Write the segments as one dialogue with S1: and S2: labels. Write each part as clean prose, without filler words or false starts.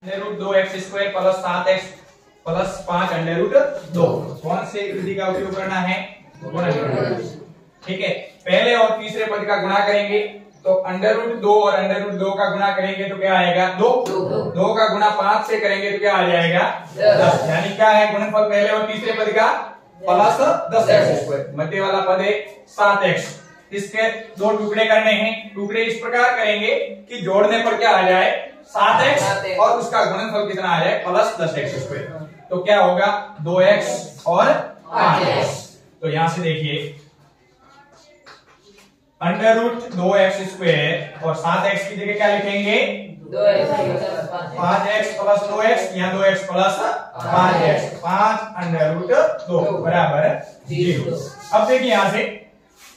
S1: Under root 2x² plus 7x plus 5 under root 2। कौन से विधि का उपयोग करना है? गुणन। ठीक है, पहले और तीसरे पद का गुणा करेंगे तो अंडर रूट 2 और अंडर रूट 2 का गुणा करेंगे तो क्या आएगा? 2। 2 का गुणा 5 से करेंगे तो क्या आ जाएगा? 10। यानी क्या है गुणनफल पहले और तीसरे पद का? Plus 10x²। मध्य वाला पद है 7x। इसके दो टुकड़े करने हैं। टुकड़े इस प्रकार करेंगे कि जोड़ने पर क्या आ जाए? 7x और उसका गुणनफल कितना आ जाए? Plus 10x²। तो क्या होगा? 2x और 5x। तो यहां से देखिए अंडर रूट 2x² और 7x की जगह क्या लिखेंगे? 5x प्लस 2x या 2x plus 5x। 5 under root 2 बराबर 0। अब देखिए यहां से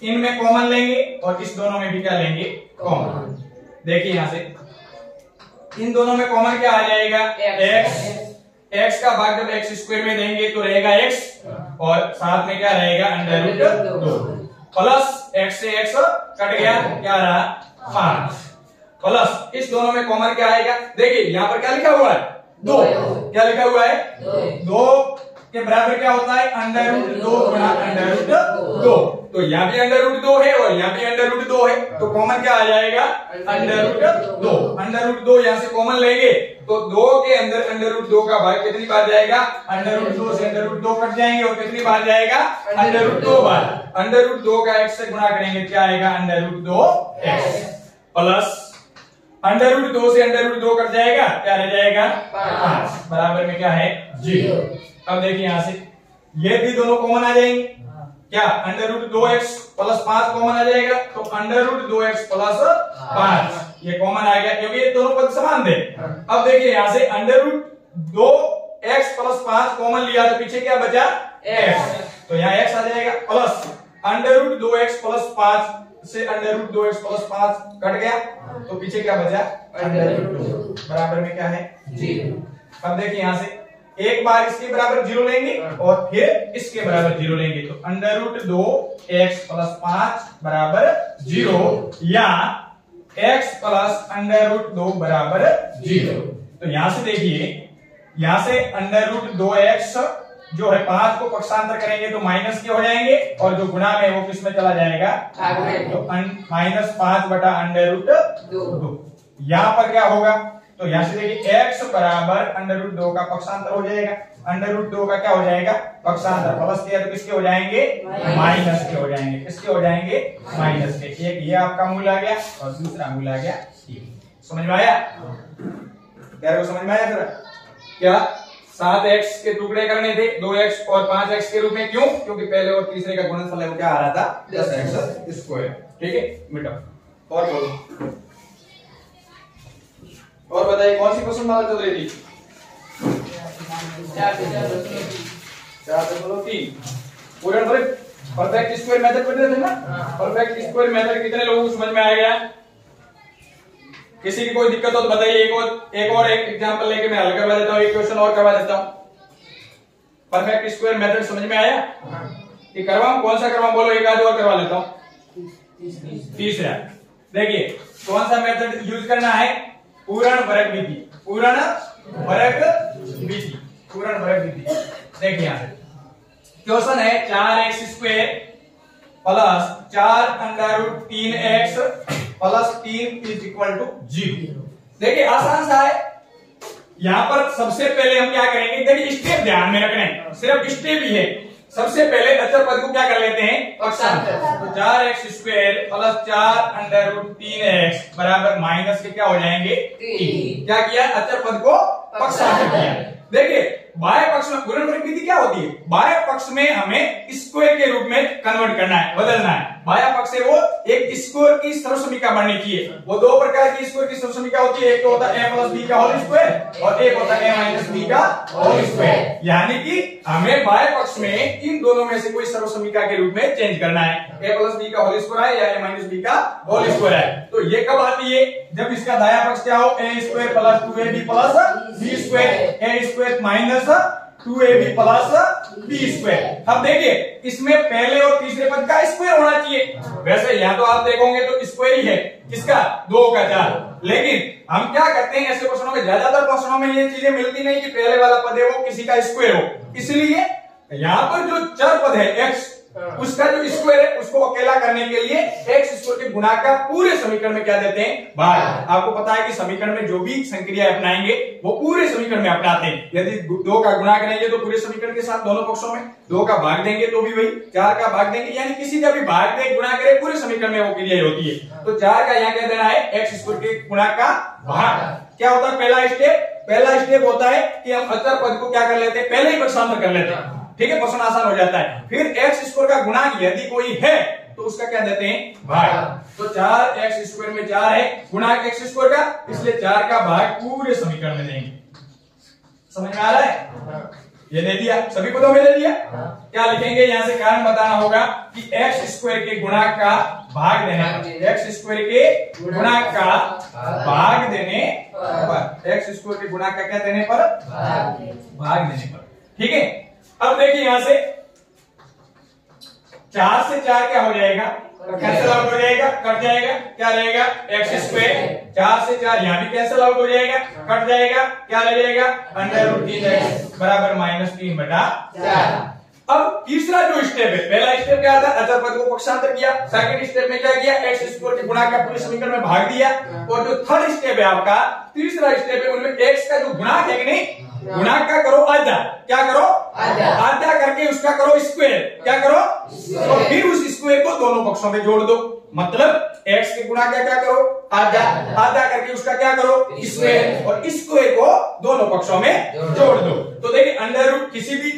S1: इनमें कॉमन लेंगे और इस दोनों में भी क्या लेंगे? कॉमन। देखिए यहां से इन दोनों में कॉमन क्या आ जाएगा? x का भाग जब x² में देंगे तो रहेगा x और साथ में क्या रहेगा? अंडर रूट 2 प्लस x से x कट गया, क्या रहा? 5 प्लस इस दोनों में कॉमन क्या आएगा? देखिए यहां पर क्या लिखा हुआ है? 2। क्या लिखा हुआ है? 2 के बराबर क्या होता है? अंडर रूट 2 गुणा अंडर रूट 2। तो यहाँ भी अंडर रूट 2 है और यहाँ भी अंडर रूट 2 है, तो कॉमन क्या आ जाएगा? Under root 2। अंडर रूट 2 यहाँ से कॉमन लेंगे तो 2 के अंदर अंडर रूट 2 का भाग कितनी बार जाएगा? अंडर रूट 2 से अंडर रूट 2 कट जाएंगे और कितनी बार जाएगा? अंडर रूट 2 बार। अंडर रूट 2 का x से गुणा करेंगे क्या आएगा? Under root 2x plus under root 2 से अंडर रूट 2 कट जाएगा, क्या रह जाएगा? 5 बराबर में क्या है? 0। अब देखिए यहां से ये भी दोनों कॉमन आ जाएंगे। क्या? Under root 2x plus 5 common आ जाएगा तो अंडर रूट 2x प्लस 5 ये कॉमन आ गया क्योंकि ये दोनों पद समान थे। अब देखिए यहां से under root 2x plus 5 common लिया तो पीछे क्या बचा? x। तो यहाँ x आ जाएगा plus under root 2x plus 5 से under root 2x plus 5 cut गया तो पीछे क्या बचा? अंडर रूट 2 बराबर में क्या है? 0। अब देखिए यहां से एक बार इसके बराबर 0 लेंगे और फिर इसके बराबर 0 लेंगे तो अंडर रूट 2x प्लस 5 बराबर 0 या x प्लस अंडर रूट 2 बराबर 0। तो यहां से देखिए यहां से अंडर रूट 2x जो है 5 को पक्षांतर करेंगे तो माइनस के हो जाएंगे और जो गुणा में वो किस में चला जाएगा? तो -5 बटा अंडर रूट 2। यहां पर क्या होगा? तो यहां से देखिए x बराबर अंडर रूट 2 का पक्षांतर हो जाएगा। अंडर रूट 2 का क्या हो जाएगा? पक्षांतर। प्लस के तो किसके हो जाएंगे? माइनस के हो जाएंगे। किसके हो जाएंगे? माइनस के। एक ये आपका मूल आ गया और दूसरा मूल आ गया। समझ में आया? क्या समझ में आया? फिर क्या 7x के टुकड़े करने थे 2x और 5x के रूप में। क्यों? क्योंकि पहले और तीसरे का गुणनफल है वो क्या आ रहा था? 10x²। ठीक है बेटा, और बोलो। और बताइए कौन सी प्रश्नमाला चल रही थी? 4.3 पूर्ण वर्ग परफेक्ट स्क्वायर मेथड पढ़ रहे थे ना? परफेक्ट स्क्वायर मेथड कितने लोगों को समझ में आ गया? किसी की कोई दिक्कत हो तो बताइए। एक और एग्जांपल लेके मैं हल करवा देता हूँ, एक क्वेश्चन और करवा देता हूँ। परफेक्ट स्क्वायर मेथड समझ में आया? ये करवाऊं? कौन सा करवाऊं बोलो, एक आध और करवा लेता हूँ। तीसरा देखिए कौन सा मेथड यूज करना है? पूर्ण वर्ग विधि। पूर्ण वर्ग विधि। पूर्ण वर्ग विधि। देखिए यहां से क्वेश्चन है 4x² plus 4 under root 3x plus 3 is equal to 0। देखिए आसान सा है। यहां पर सबसे पहले हम क्या करेंगे? देखिए स्टेप ध्यान में रखना है, सिर्फ स्टेप ही है। सबसे पहले अचर पद को क्या कर लेते हैं? पक्षांतर। तो 4x² plus 4 under root 3x बराबर माइनस के क्या हो जाएंगे? 3। क्या किया? अचर पद को पक्षांतर किया। देखिए बाह्य पक्ष में गुणनफल विधि क्या होती है? बाह्य पक्ष में हमें स्क्वायर के रूप में कन्वर्ट करना है, बदलना है। बाह्य पक्ष से वो एक स्क्वायर की सर्वसमीका बननी चाहिए। वो दो प्रकार की स्क्वायर की सर्वसमीका होती है। एक तो होता है a प्लस b का होल स्क्वायर और एक होता है a माइनस b का होल स्क्वायर। यानी कि हमें बाह्य पक्ष में इन दोनों में से कोई सर्वसमीका के रूप में चेंज करना है। a प्लस b का होल स्क्वायर है या a माइनस b का होल स्क्वायर है। तो ये कब आती है? जब इसका दायां पक्ष क्या हो? a² plus 2ab plus b²। a² minus 2ab plus b square. अब देखिए इसमें पहले और तीसरे पद का स्क्वायर होना चाहिए। वैसे यहाँ तो आप देखोगे तो स्क्वायर ही है किसका, 2 का 4। लेकिन हम क्या करते हैं ऐसे क्वेश्चनों में, ज्यादातर क्वेश्चनों में ये चीजें मिलती नहीं कि पहले वाला पद है वो किसी का स्क्वायर हो, इसलिए यहाँ पर जो चर पद है x उसका जो स्क्वायर है उसको अकेला करने के लिए x स्क्वायर के गुणा का पूरे समीकरण में क्या देते हैं, भाग। आपको पता है कि समीकरण में जो भी संक्रिया अपनाएंगे वो पूरे समीकरण में अपनाते हैं। यदि 2 का गुणा करेंगे तो पूरे समीकरण के साथ दोनों पक्षों में, 2 का भाग देंगे तो भी वही, 4 का भाग देंगे, यानी किसी का भी भाग दे गुणा करे पूरे समीकरण में वो क्रिया होती है। तो 4 का यहाँ क्या देना है, x स्क्वायर के गुणा का भाग। क्या होता है पहला स्टेप होता है कि हम अचर पद को क्या कर लेते हैं, पहले ही पक्षांतर कर लेते हैं। ठीक है, क्वेश्चन आसान हो जाता है। फिर x स्क्वायर का गुणा यदि कोई है तो उसका क्या देते हैं, भाग। तो 4x स्क्वायर में 4 है गुणा x स्क्वायर का, इसलिए 4 का भाग पूरे समीकरण में देंगे। समझ में आ रहा है? ये दे दिया, सभी पदों में दे दिया। क्या लिखेंगे, यहां से कारण बताना होगा कि x स्क्वायर के गुणा का भाग देने, x स्क्वायर के गुणा का भाग देने पर, x स्क्वायर के गुणा का क्या देने पर, भाग देने पर। ठीक है, अब देखिए यहां से 4 से 4 क्या हो जाएगा, कैंसिल आउट हो जाएगा, कट जाएगा, क्या रहेगा, x स्क्वायर। 4 से 4 यहां भी कैंसिल आउट हो जाएगा, कट जाएगा, क्या रह जाएगा, √3x बराबर -3/4। अब तीसरा जो स्टेप है, पहला स्टेप क्या था, अचर पद को पक्षांतर किया। सेकंड स्टेप में क्या किया, x स्क्वायर के गुणा का पूरे समीकरण में भाग दिया। और जो थर्ड स्टेप है आपका, तीसरा स्टेप है, उनमें x का जो गुणा है कि नहीं, गुणा का करो आधा, क्या करो, आधा करके उसका करो स्क्वायर, क्या करो, और फिर उस स्क्वायर को दोनों पक्षों में जोड़ दो। मतलब x के गुणा क्या क्या करो, आधा, आधा करके उसका क्या करो, स्क्वायर, और स्क्वायर को दोनों पक्षों में जोड़ दो। तो देखिए अंडर रूट किसी भी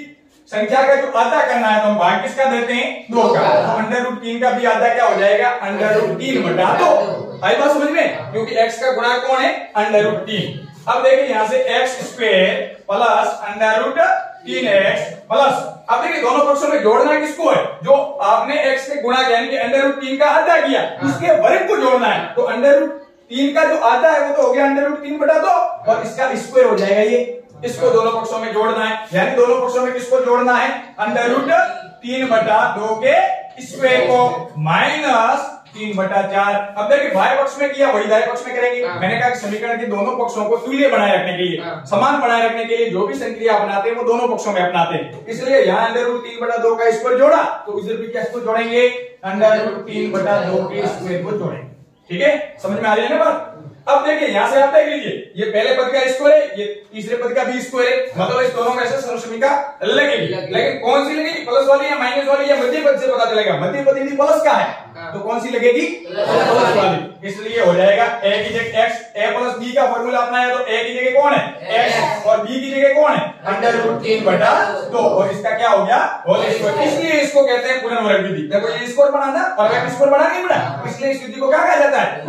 S1: संख्या का जो आधा करना है तो हम भाग किसका देते हैं, 2 का। तो √3 का भी आधा क्या हो जाएगा, √3/2। आई बात समझ में, क्योंकि x का गुणा कौन है, √3। अब देखिए यहां से x square plus √3x plus, अब देखिए दोनों पक्षों में जोड़ना किसको है, जो आपने x के गुणा यानी कि √3 का आधा किया उसके वर्ग को जोड़ना है। तो √3 का जो आधा है वो तो हो गया √3/2 और इसका स्क्वायर हो जाएगा ये, इसको दोनों पक्षों में जोड़ना है। यानी दोनों पक्षों में किसको जोड़ना है, √3/2 के स्क्वायर को -3/4। अब देखिए बाएं पक्ष में किया वही दाएं पक्ष में करेंगे। मैंने कहा कि समीकरण के दोनों पक्षों को तुल्य बनाए रखने के लिए, समान बनाए रखने के लिए जो भी संक्रिया अपनाते हैं वो दोनों पक्षों में अपनाते हैं। इसलिए यहाँ √3/2 का स्क्वायर जोड़ा तो इधर भी क्या जोड़ेंगे, √3/2 के स्क्वायर को जोड़ेंगे। ठीक है, समझ में आ रही है ना बात। अब देखिए यहां से आप देख लीजिए, ये पहले पद का स्क्वायर है, ये तीसरे पद का भी स्क्वायर है, मतलब इस दोनों में से सर्वसमीका लगेगी। लेकिन कौन सी लगेगी, प्लस वाली या माइनस वाली या मध्य पद से पता चलेगा। मध्य पद यदि प्लस का है तो कौन सी लगेगी, प्लस वाली। इसलिए हो जाएगा a की जगह x, a प्लस b का फॉर्मूला अपनाया तो a की जगह कौन है, x, और b की जगह कौन है, √3/2, और इसका क्या हो गया, होल स्क्वायर। इसलिए इसको कहते हैं पूर्णवर्ग विधि। देखो ये स्क्वायर बनाना, परफेक्ट स्क्वायर बना नहीं बना, इसलिए इस विधि को क्या कहा जाता है,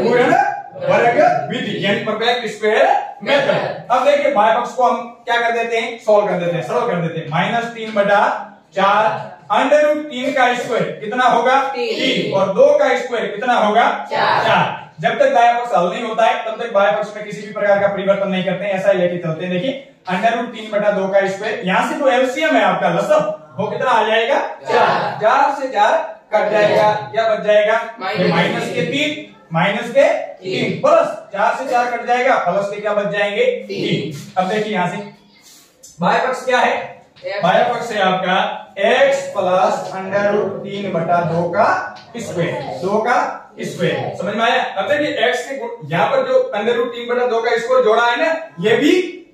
S1: पूर्णवर्ग विधि, यानी परफेक्ट स्क्वायर मेथड। अब देखिए बाएं पक्ष को हम क्या कर देते हैं, सॉल्व कर देते हैं, सरल कर देते हैं। -3/4 √3 का स्क्वायर कितना होगा, 3, और 2 का स्क्वायर कितना होगा, 4। जब तक दायां पक्ष हल नहीं होता है तब तक बाएं पक्ष में किसी भी प्रकार का परिवर्तन नहीं करते हैं, ऐसा ही लेके चलते हैं। देखिए √3/2 का स्क्वायर, यहां से जो एलसीएम है आपका लसम वो कितना आ जाएगा, 4। 4 से 4 कट जाएगा, क्या बच जाएगा, -3 प्लस 4 से 4 कट जाएगा, प्लस के क्या बच जाएंगे, 3। अब देखिए यहां से बाएं पक्ष क्या है, बाएं पक्ष है आपका x प्लस √3/2 का स्क्वायर, 2 का स्क्वायर। समझ में आया। अब देखिए x के यहाँ पर जो √3/2 का स्क्वायर जोड़ा है ना, ये भी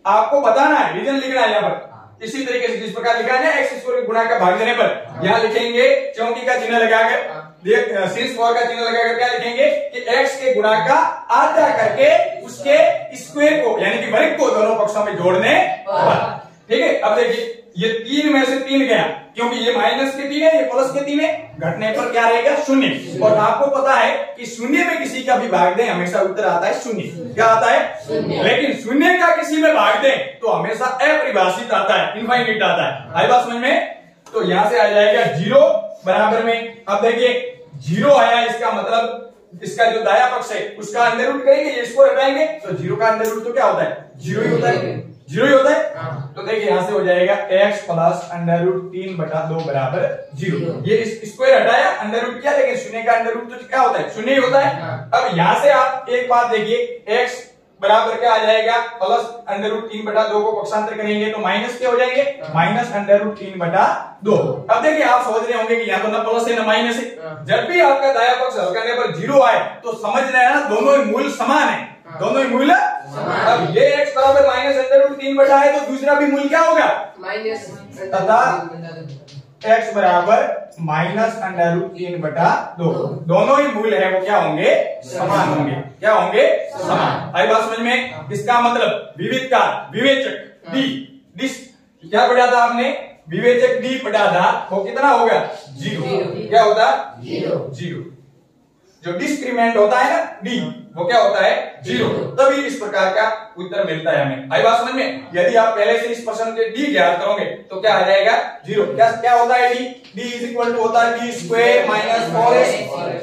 S1: आपको बताना है, रीजन लिखना है यहाँ पर। इसी तरीके से जिस प्रकार लिखा है ना x स्क्वायर के गुणा का भाग देने पर, यहाँ लिखेंगे चौकी का चिन्ह लगाकर, सिंस फॉर का चिन्ह लगाकर क्या लिखेंगे कि x के गुणा का आधा करके उसके स्क्वायर को यानी कि वर्ग को दोनों पक्षों में जोड़ने पर। ठीक है, अब देखिए ये 3 में से 3 गया, क्योंकि ये माइनस के 3 है, ये प्लस के 3 है, घटने पर क्या रहेगा, 0। और आपको पता है कि 0 में किसी का भी भाग दें हमेशा उत्तर आता है 0। क्या आता है, 0। लेकिन 0 का किसी में भाग दें तो हमेशा अपरिभाषित आता है, इनफाइनाइट आता है। आई बात समझ में। तो यहां से आ जाएगा 0 बराबर में। अब देखिए 0 आया, इसका मतलब इसका जो दाया पक्ष है उसका अंडर रूट करेंगे, ये इसको हटाएंगे तो 0 का अंडर रूट तो क्या होता है, 0 ही होता है। जीरो ही होता है। तो देखिए यहाँ से हो जाएगा x प्लस अंडर रूट 3/2 बराबर जीरो। ये स्क्वायर हटाया, अंडर रूट किया, लेकिन शून्य का अंडर रूट तो क्या होता है, शून्य ही होता है। अब यहाँ से आप एक बात देखिए, x बराबर क्या आ जाएगा, प्लस अंडर रूट 3/2 को पक्षांतर करेंगे तो माइनस क्या हो जाएंगे, माइनस अंडर रूट 3/2। अब देखिए आप सोच रहे होंगे कि यहाँ तो ना प्लस है ना माइनस है। जब भी आपका दाया पक्ष हल करने पर जीरो आए तो समझ रहे हैं ना, दोनों ही मूल समान है, दोनों ही मूल। अब ये x बराबर माइनस अंडर रूट 3/2 है तो दूसरा भी मूल क्या होगा, माइनस, तथा x बराबर माइनस अंडर रूट 3/2। दोनों ही मूल है वो क्या होंगे, समान होंगे। क्या होंगे, समान। आई बात समझ में। इसका मतलब विविध का विवेचक d, क्या पढ़ा था आपने, विवेचक d पढ़ा था, वो कितना होगा, जीरो। क्या होता है, जीरो। जो डिस्क्रिमिनेंट होता है ना d, वो क्या होता है, जीरो। तभी इस प्रकार का उत्तर मिलता है हमें। आई बात समझ में। यदि आप पहले से इस प्रश्न के d ज्ञात करोगे तो क्या आ जाएगा, जीरो। क्या होता है d इज इक्वल टू होता है d स्क्वायर माइनस 4x।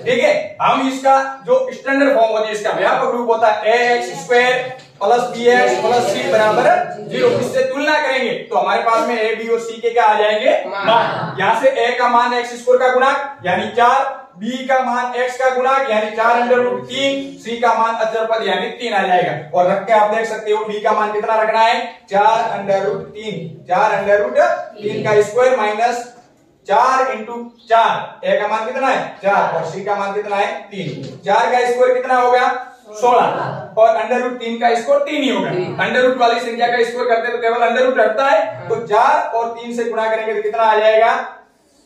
S1: ठीक है, हम इसका जो स्टैंडर्ड फॉर्म होती है, इसका व्यापक रूप होता है ax square plus bx plus c बराबर जीरो। इससे तुलना करेंगे तो हमारे पास में a b और c के क्या आ जाएंगे, मान। यहाँ से a का मान x स्क्वायर का गुणक यानी 4, b का मान x का गुणक यानी 4 अंडर रूट 3, c का मान अचर पद यानी 3 आ जाएगा। और रख के आप देख सकते हो b का मान कितना रखना है, 4 अंडर रूट 3, 4 अंडर रूट 3 का स्क्वायर माइनस 4 इंटू 4, a का मान कितना है 4 और c का मान कितना है 3। 4 का स्क्वायर कितना होगा, 16 और अंडर रूट 3 का स्क्वायर 3 ही होगा। अंडर रूट वाली संख्या का स्क्वायर करते हैं तो केवल अंडर रूट हटता है, तो 4 और 3 से गुणा करेंगे तो कितना आ जाएगा,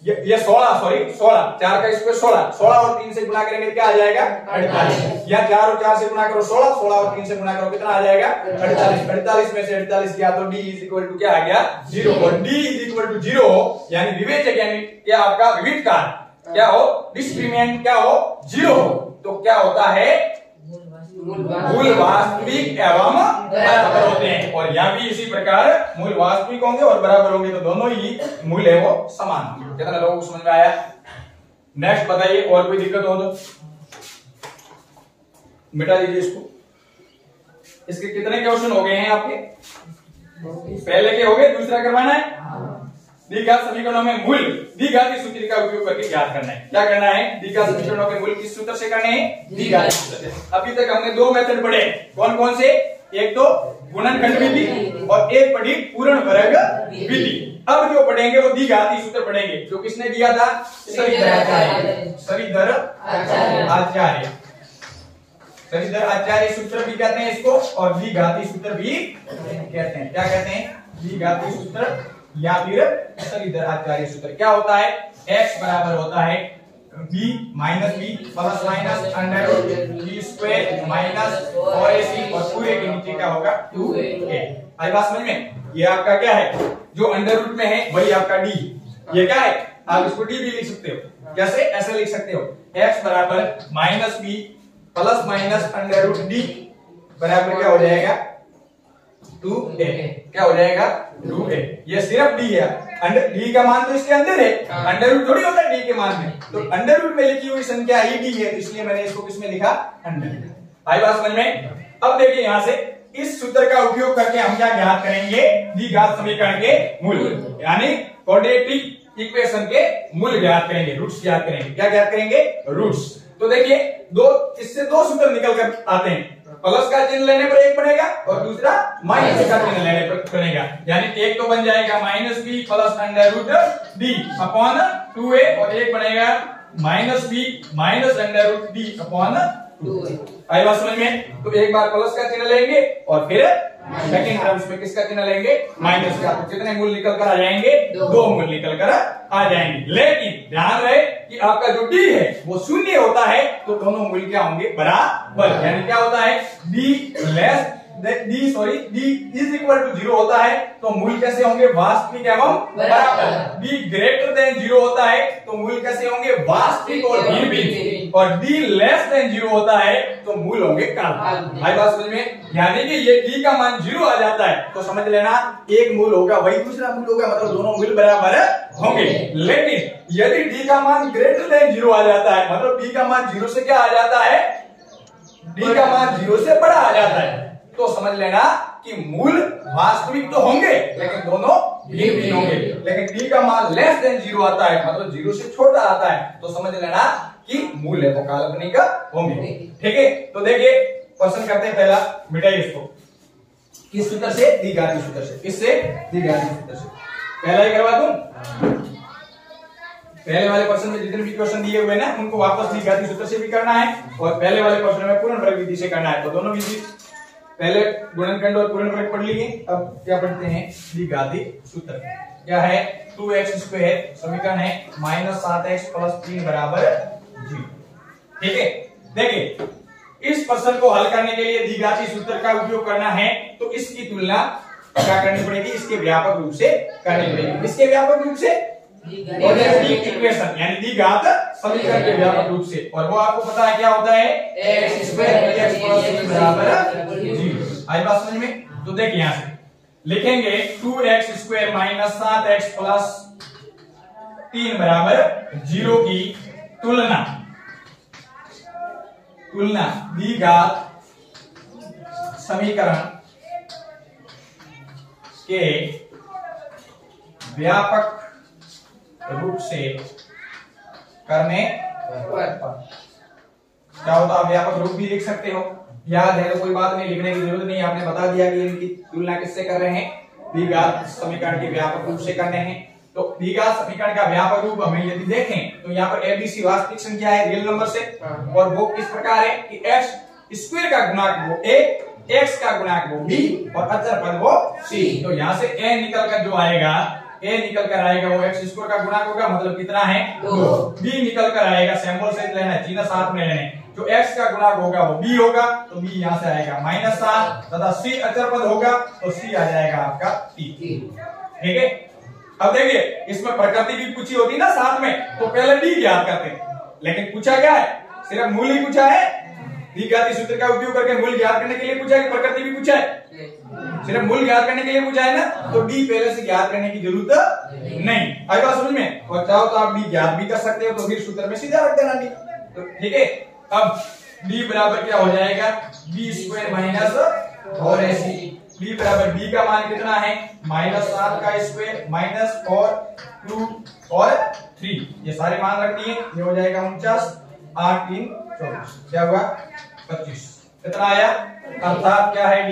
S1: ये 16, सॉरी 16, 4 का स्क्वायर 16 और 3 से गुणा करेंगे तो क्या आ जाएगा, 48। या 4 और 4 से गुणा करो 16 और 3 से गुणा करो कितना आ जाएगा, 48। 48 में से 48 किया तो d इज इक्वल टू क्या आ गया, जीरो। और d is equal to zero यानी विवेचक यानी क्या आपका विविध कार क्या हो, डिस्क्रिमिनेंट क्या हो, जीरो हो, तो क्या होता है, मूल वास्तविक एवं बराबर होते हैं। और यहाँ भी इसी प्रकार मूल वास्तविक होंगे और बराबर होंगे, तो दोनों ही मूल है वो समान होंगे। कितना लोगों को समझ में आया। नेक्स्ट बताइए, और कोई दिक्कत हो तो मिटा दीजिए इसको। इसके कितने क्वेश्चन हो गए हैं आपके, पहले के हो गए, दूसरा करवाना है। द्विघात समीकरणों में मूल द्विघाती सूत्र का उपयोग करके ज्ञात करना है। क्या करना है, द्विघात समीकरणों के मूल किस सूत्र से करने हैं, द्विघाती सूत्र से। अभी तक हमने दो मेथड पढ़े, कौन कौन से, एक तो गुणनखंड विधि और एक पढ़ी पूर्ण वर्ग विधि। अब जो पढ़ेंगे वो द्विघाती सूत्र पढ़ेंगे, जो किसने दिया था, श्रीधर आचार्य। श्रीधर आचार्य सूत्र भी कहते हैं इसको और द्विघाती सूत्र भी कहते हैं। क्या कहते हैं, द्विघाती सूत्र या फिर श्रीधर आचार्य सूत्र। क्या होता है, x बराबर होता है b minus b plus minus under root b square minus 4ac और पूरे के नीचे क्या होगा 2a। आई बात समझ में। ये आपका क्या है, जो अंडर रूट में है वही आपका d। ये क्या है, आप इसको d भी लिख सकते हो। कैसे, ऐसे लिख सकते हो, x बराबर minus b plus minus under root d बराबर क्या हो जाएगा 2a। क्या हो जाएगा 2a। ये सिर्फ d है, अंडर d का मान तो इसके अंदर है, अंडर रूट थोड़ी होता है d के मान में। तो अंडर रूट में लिखी हुई संख्या ही d है, इसलिए मैंने इसको किसमें लिखा, अंडर। आई बात समझ में। अब देखिए यहाँ से इस सूत्र का उपयोग करके हम क्या ज्ञात करेंगे, द्विघात समीकरण के मूल यानी क्वाड्रेटिक इक्वेशन के मूल ज्ञात करेंगे, रूट्स ज्ञात करेंगे। क्या ज्ञात करेंगे, रूट्स। तो देखिए इससे दो सूत्र निकल कर आते हैं, प्लस का चिन्ह लेने पर एक बनेगा और दूसरा माइनस का चिन्ह लेने पर बनेगा। यानी एक तो बन जाएगा minus B plus under root D upon 2a और एक बनेगा minus B minus under root D upon 2a। आई बात समझ में। तो एक बार प्लस का चिन्ह लेंगे और फिर सेकंड टर्म्स में किसका चिन्ह लेंगे, माइनस का। तो कितने मूल निकल कर आ जाएंगे, दो मूल निकल कर आ जाएंगे। लेकिन ध्यान रहे कि आपका जो d है वो शून्य होता है तो दोनों मूल क्या होंगे, बराबर। यानी क्या होता है, d इज इक्वल टू 0 होता है तो मूल कैसे होंगे, वास्तविक एवं बराबर। d ग्रेटर देन 0 होता है तो मूल कैसे होंगे, वास्तविक और भिन्न। और d लेस देन 0 होता है तो मूल होंगे काल्पनिक। भाई बात समझ में। यानी कि ये d का मान 0 आ जाता है तो समझ लेना एक मूल होगा वही दूसरा मूल होगा, मतलब दोनों मूल बराबर होंगे। लेकिन यदि d का मान ग्रेटर देन 0 आ जाता है, मतलब d का मान 0 से क्या आ जाता है, d का मान 0 से बड़ा आ जाता है, तो समझ लेना कि मूल वास्तविक तो होंगे लेकिन दोनों भिन्न होंगे। लेकिन d का मान लेस देन 0 आता है, मतलब 0 से छोटा आता है, तो समझ लेना कि मूल है वो काल्पनिक होंगे। ठीक है, तो देखिए क्वेश्चन करते हैं पहला, मिटाइए इसको। किस सूत्र से? द्विघाती सूत्र से। किससे? द्विघाती सूत्र से। पहला ही करवा दूं। पहले वाले क्वेश्चन में जितने भी क्वेश्चन दिए हुए ना उनको वापस द्विघाती सूत्र से भी करना है और पहले वाले क्वेश्चन में पूर्णवर्ग विधि से करना है। तो दोनों विधि, पहले गुणनखंड और पूर्णवर्ग पढ़ लिए, अब क्या पढ़ते हैं? द्विघाती सूत्र। क्या है? 2x² समीकरण है -7x + 3 = 0। ठीक है, देखिए इस प्रश्न को हल करने के लिए द्विघाती सूत्र का उपयोग करना है तो इसकी तुलना क्या करनी पड़ेगी? इसके व्यापक रूप से करनी पड़ेगी। इसके व्यापक रूप से इक्वेशन यानी द्विघात समीकरण के व्यापक रूप से, और वो आपको पता है क्या होता है? x² + 3 = 0। आई बात समझ में? तो देखिए यहां से लिखेंगे 2x² - 7x + 3 = 0 की तुलना द्विघात समीकरण के व्यापक रूप से करने पर। क्या होता है? व्यापक रूप भी लिख सकते हो, याद है तो कोई बात नहीं, लिखने की जरूरत नहीं, आपने बता दिया कि इनकी तुलना किससे कर रहे हैं? द्विघात समीकरण के व्यापक रूप से करने हैं। तो द्विघात समीकरण का व्यापक रूप हमें यदि देखें तो यहाँ पर एबीसी वास्तविक संख्या है रियल नंबर से, और वो किस प्रकार है कि x² का गुणांक वो a, x का गुणांक वो b और अचर पद वो c। तो यहाँ से a निकल कर जो आएगा, a निकल कर आएगा वो x² का गुणांक होगा, मतलब कितना है? 2। b निकल कर आएगा, सिंबल से लेना है, चिन्ह साथ में लेने, जो x का गुणांक होगा वो b होगा, तो b यहाँ से आएगा -7 तथा c अचर पद होगा तो c आ जाएगा आपका 3। ठीक है, अब देखिए इसमें प्रकृति भी पूछी होती ना साथ में, तो पहले d ज्ञात करते हैं, लेकिन पूछा क्या है? सिर्फ मूल ही पूछा है। द्विघाती सूत्र का उपयोग करके मूल ज्ञात करने के लिए पूछा है कि प्रकृति भी पूछा है? सिर्फ मूल ज्ञात करने के लिए पूछा है ना, तो d पहले से ज्ञात करने की जरूरत नहीं। आई बात समझ में? और चाहो तो आप d ज्ञात भी कर सकते हो, तो फिर सूत्र में सीधा रख देना d। तो ठीक है, अब d बराबर क्या हो जाएगा? b² - और ऐसी b बराबर b का मान कितना है? -7 का स्क्वायर माइनस और 2 और 3, ये सारे मान रख दिए, ये हो जाएगा 49, 8 3 24, क्या हुआ? 25। कितना आया? अर्थात क्या है d?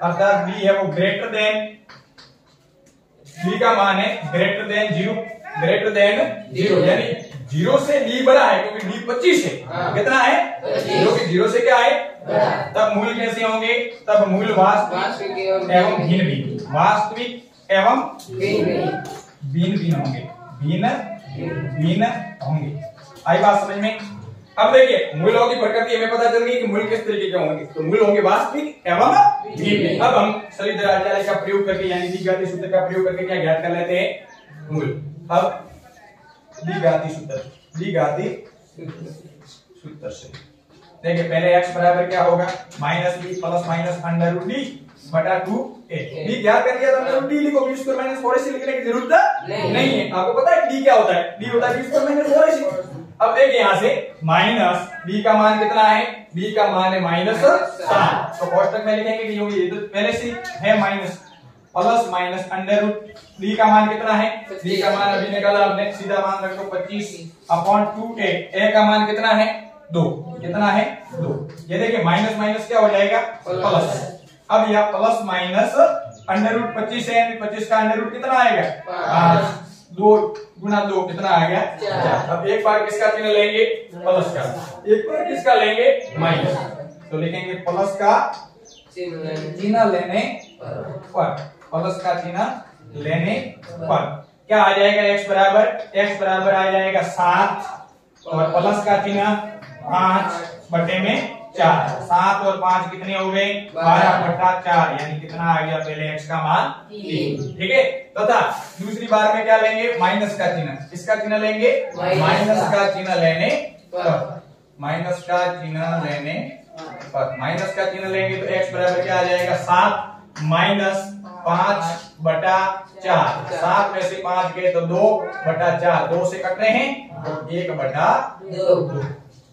S1: अर्थात b है वो ग्रेटर देन, b का मान है ग्रेटर देन 0, यानी 0 से d बड़ा है क्योंकि d 25 है। कितना है? 0 से क्या है? तब मूल कैसे होंगे? तब मूल वास्तविक एवं भिन्न, वास्तविक एवं भिन्न होंगे। आई बात समझ में? अब देखिए मूलों की प्रकृति हमें पता चल गई कि मूल किस तरीके के होंगे, तो मूल होंगे वास्तविक एवं भिन्न। अब हम सलीधराचार्य का प्रयोग करके यानी द्विघाती सूत्र का प्रयोग करके क्या ज्ञात कर लेते हैं? मूल। अब द्विघाती सूत्र से देखिए पहले x बराबर क्या होगा? -b + -√d/2a। d ज्ञात कर दिया तो √d लिखो, b² - 4ac लिखने की जरूरत नहीं है। आपको पता है d क्या होता है? d होता है b² - 4ac। अब देखिए यहाँ से माइनस b का मान कितना है? b का मान है -7, तो कोष्टक में लिखेंगे कि ये तो पहले से है माइनस, प्लस माइनस √d का मान कितना है? d का मान अभी निकाला आपने, सीधा मान रखो 25/2a। a का मान कितना है? 2। कितना है? 2। ये देखिए माइनस माइनस क्या हो जाएगा? प्लस। अब यह प्लस माइनस √25 है, 25 का √ कितना आएगा? 5। 2 × 2 कितना आ गया? 4। अब एक बार किसका चिन्ह लेंगे? प्लस का। एक बार किसका लेंगे? माइनस। तो लिखेंगे प्लस का चिन्ह लेने पर, प्लस का चिन्ह लेने पर क्या आ जाएगा? x बराबर आ जाएगा 7 और प्लस का चिन्ह 5/4। 7 और 5 कितने हो गए? 12/4, यानी कितना आ गया? पहले x का मान 3। ठीक है, तथा दूसरी बार में क्या लेंगे? माइनस का चिन्ह। किसका चिन्ह लेंगे? माइनस का चिन्ह लेने पर। माइनस का चिन्ह लेने पर, माइनस का चिन्ह लेंगे तो x बराबर क्या आ जाएगा? 7 - 5/4। 7 में से 5 गए तो 2/4, 2 से कट रहे हैं तो 1/2।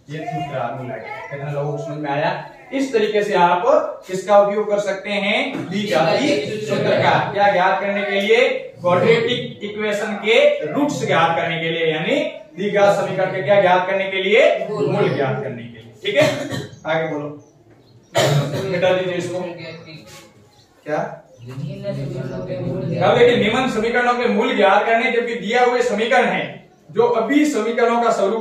S1: ये दूसरा मूल है। कितना लोगों को समझ में आया? इस तरीके से आप किसका उपयोग कर सकते हैं, द्विघाती सूत्र का। क्या ज्ञात करने के लिए, क्वाड्रेटिक इक्वेशन के रूट्स ज्ञात करने के लिए, यानी द्विघात समीकरण के क्या ज्ञात करने के लिए, मूल ज्ञात करने के लिए। ठीक है, आगे बोलो, मिटा दीजिए इसको। क्या, अब देखिए निम्न समीकरणों के मूल ज्ञात करने, जबकि दिया हुए समीकरण है जो अभी समीकरणों का स्वरूप